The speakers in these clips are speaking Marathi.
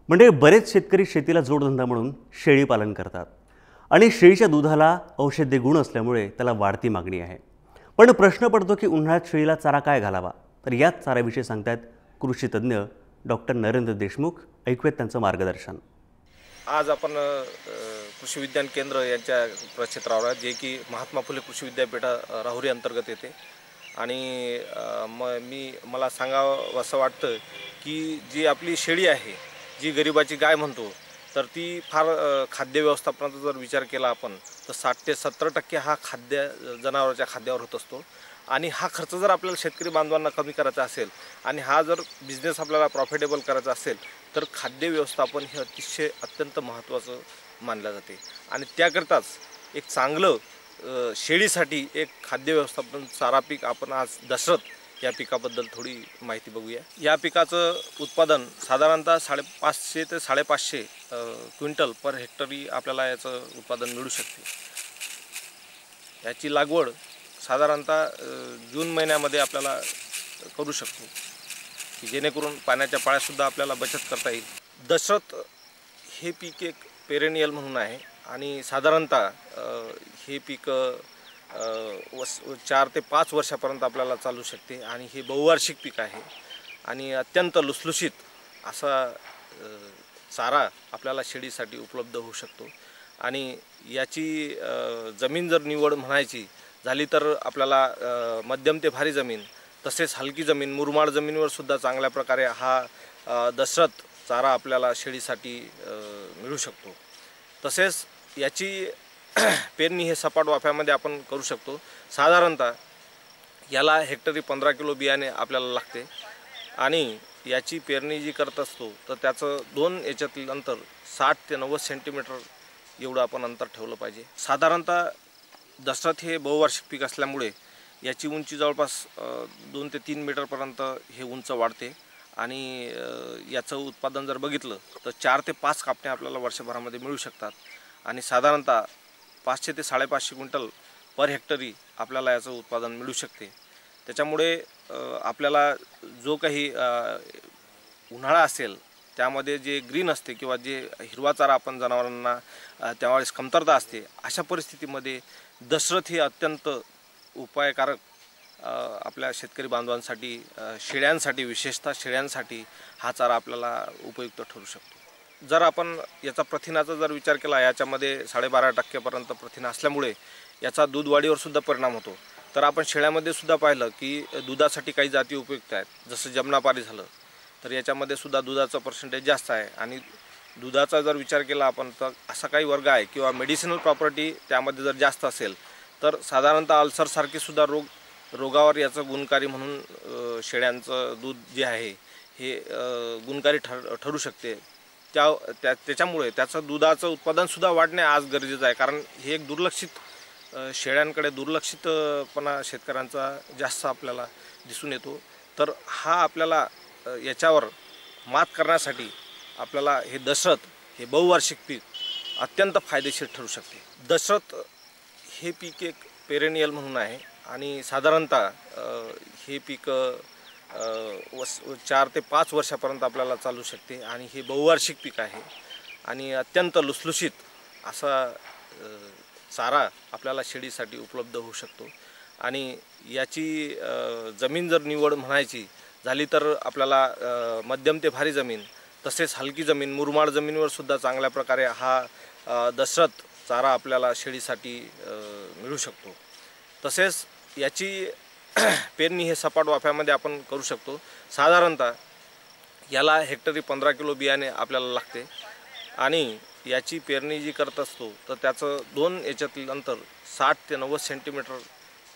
म्हणजे बरेच शेतकरी शेतीला जोडधंदा म्हणून शेळी पालन करतात आणि शेळीच्या दुधाला औषधी गुण असल्यामुळे त्याला वाढती मागणी आहे। पण प्रश्न पडतो की उन्हाळ्यात शेळीला चारा काय घालावा। तर याच चाऱ्याविषयी सांगतात कृषी तज्ञ डॉक्टर नरेंद्र देशमुख। ऐकूयात त्यांचं मार्गदर्शन। आज आपण कृषी विज्ञान केंद्र यांच्या प्रक्षेत्रावर जे की महात्मा फुले कृषी विद्यापीठ राहुरी अंतर्गत येते आणि मला सांगावं असं वाटतं की जी आपली शेळी आहे, जी गरिबाची गाय म्हणतो, तर ती फार खाद्य व्यवस्थापनाचा जर विचार केला आपण तर 60 ते 70% हा जनावरांच्या खाद्यावर होत असतो। आणि हा खर्च जर आपल्याला शेतकरी बांधवांना कमी करायचा असेल आणि हा जर बिझनेस आपल्याला प्रॉफिटेबल करायचा असेल तर खाद्य व्यवस्थापन हे अत्यंत महत्त्वाचं मानलं जाते। आणि त्याकरताच एक चांगलं शेळीसाठी एक खाद्य व्यवस्थापन चारा पीक आपण आज दशरथ या पिकाबद्दल थोडी माहिती बघूया। या पिकाचं उत्पादन साधारणतः 550 ते 550 क्विंटल पर हेक्टरी आपल्याला याचं उत्पादन मिळू शकते। याची लागवड साधारणतः जून महिन्यामध्ये आपल्याला करू शकतो की जेणेकरून पाण्याच्या पाळ्यासुद्धा आपल्याला बचत करता येईल। दशरथ हे पीक एक पेरेनियल म्हणून आहे आणि साधारणतः हे पीक 4 ते 5 वर्षापर्यंत आपल्याला चालू शकते आणि हे बहुवार्षिक पीक आहे आणि अत्यंत लुसलुशीत असा चारा आपल्याला शेळीसाठी उपलब्ध होऊ शकतो। आणि याची जमीन जर निवड म्हणायची झाली तर आपल्याला मध्यम ते भारी जमीन तसेच हलकी जमीन मुरमाड जमिनीवर सुद्धा चांगल्या प्रकारे हा दशरथ चारा आपल्याला शेळीसाठी मिळू शकतो। तसेच याची पेरणी हे सपाट वाफ्यामध्ये आपण करू शकतो। साधारणतः याला हेक्टरी 15 किलो बियाणे आपल्याला लागते आणि याची पेरणी जी करत असतो तर त्याचं 2 याच्यातील अंतर 60 ते 90 सेंटीमीटर एवढं आपण अंतर ठेवलं पाहिजे। साधारणतः दशरथ हे बहुवार्षिक पीक असल्यामुळे याची उंची जवळपास 2 ते 3 मीटरपर्यंत हे उंच वाढते आणि याचं उत्पादन जर बघितलं तर 4 ते 5 कापण्या आपल्याला वर्षभरामध्ये मिळू शकतात आणि साधारणतः 500 ते 550 क्विंटल पर हेक्टरी आपल्याला याचं उत्पादन मिळू शकते। त्याच्यामुळे आपल्याला जो काही उन्हाळा असेल त्यामध्ये जे ग्रीन असते किंवा जे हिरवा चारा आपण जनावरांना त्यावेळेस कमतरता असते, अशा परिस्थितीमध्ये दशरथ हे अत्यंत उपायकारक आपल्या शेतकरी बांधवांसाठी शेळ्यांसाठी विशेषतः शेळ्यांसाठी हा चारा आपल्याला उपयुक्त ठरू शकतो। जर आपण याचा प्रथिनाचा जर विचार केला, याच्यामध्ये 12.5% पर्यंत प्रथिन असल्यामुळे याचा दूध वाढीवर सुद्धा परिणाम होतो। तर आपण शेळ्यामध्ये सुद्धा पाहिलं की दुधासाठी काही जाती उपयुक्त आहेत, जसं जमनापारी झालं तर याच्यामध्ये सुद्धा दुधाचं पर्सेंटेज जास्त आहे आणि दुधाचा जर विचार केला आपण तर असा काही वर्ग आहे किंवा मेडिसिनल प्रॉपर्टी त्यामध्ये जर जास्त असेल तर साधारणतः अल्सरसारखे सुद्धा रोगावर याचं गुणकारी म्हणून शेळ्यांचं दूध जे आहे हे गुणकारी ठरू शकते। त्याच्यामुळे त्याचं दुधाचं उत्पादनसुद्धा वाढणे आज गरजेचं आहे, कारण हे एक दुर्लक्षित शेळ्यांकडे दुर्लक्षितपणा शेतकऱ्यांचा जास्त आपल्याला दिसून येतो। तर हा आपल्याला याच्यावर मात करण्यासाठी आपल्याला हे दशरथ हे बहुवार्षिक पीक अत्यंत फायदेशीर ठरू शकते। दशरथ हे पीक एक पेरेनियल म्हणून आहे आणि साधारणतः हे पीक 4 ते 5 वर्षापर्यंत आपल्याला चालू शकते आणि हे बहुवार्षिक पीक आहे आणि अत्यंत लुसलुशीत असा चारा आपल्याला शेळीसाठी उपलब्ध होऊ शकतो। आणि याची जमीन जर निवड म्हणायची झाली तर आपल्याला मध्यम ते भारी जमीन तसेच हलकी जमीन मुरमाड जमिनीवर सुद्धा चांगल्या प्रकारे हा दशरथ चारा आपल्याला शेळीसाठी मिळू शकतो। तसेच याची पेरणी हे सपाट वाफ्यामध्ये आपण करू शकतो। साधारणतः याला हेक्टरी 15 किलो बियाणे आपल्याला लागते आणि याची पेरणी जी करत असतो तर त्याचं 2 याच्यातील अंतर 60 ते 90 सेंटीमीटर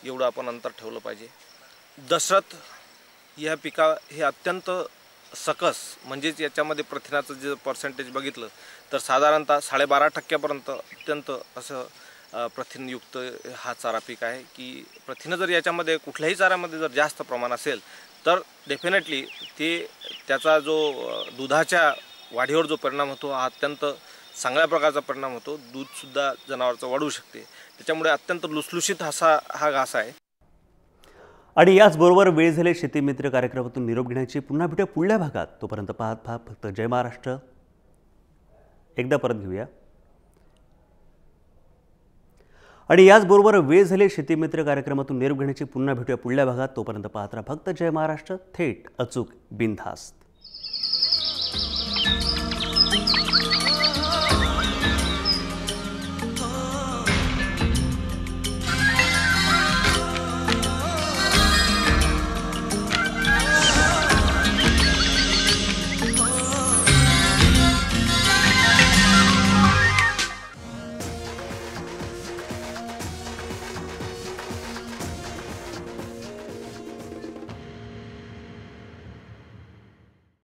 एवढं आपण अंतर ठेवलं पाहिजे। दशरथ या पिका हे अत्यंत सकस म्हणजेच याच्यामध्ये प्रथिनाचं जे पर्सेंटेज बघितलं तर साधारणतः 12.5% पर्यंत अत्यंत असं प्रथिनयुक्त हा चारा पीक आहे की प्रथिनं जर याच्यामध्ये कुठल्याही चाऱ्यामध्ये जर जास्त प्रमाण असेल तर डेफिनेटली त्याचा जो दुधाच्या वाढीवर जो परिणाम होतो हा अत्यंत चांगल्या प्रकारचा परिणाम होतो। दूधसुद्धा जनावरांचं वाढू शकते। त्याच्यामुळे अत्यंत लुसलुशीत असा हा घास आहे। आणि याचबरोबर वेळ झाले शेतीमित्र कार्यक्रमातून निरोप घेण्याची। पुन्हा भेटूया पुढल्या भागात। तोपर्यंत पाहत फक्त जय महाराष्ट्र, एकदा परत घेऊया. आणि याचबरोबर वेळ झाली शेतीमित्र कार्यक्रमातून निरोप घेण्याची. पुन्हा भेटूया पुढल्या भागात. तोपर्यंत पाहत राहा फक्त जय महाराष्ट्र, थेट अचूक बिनधास्त.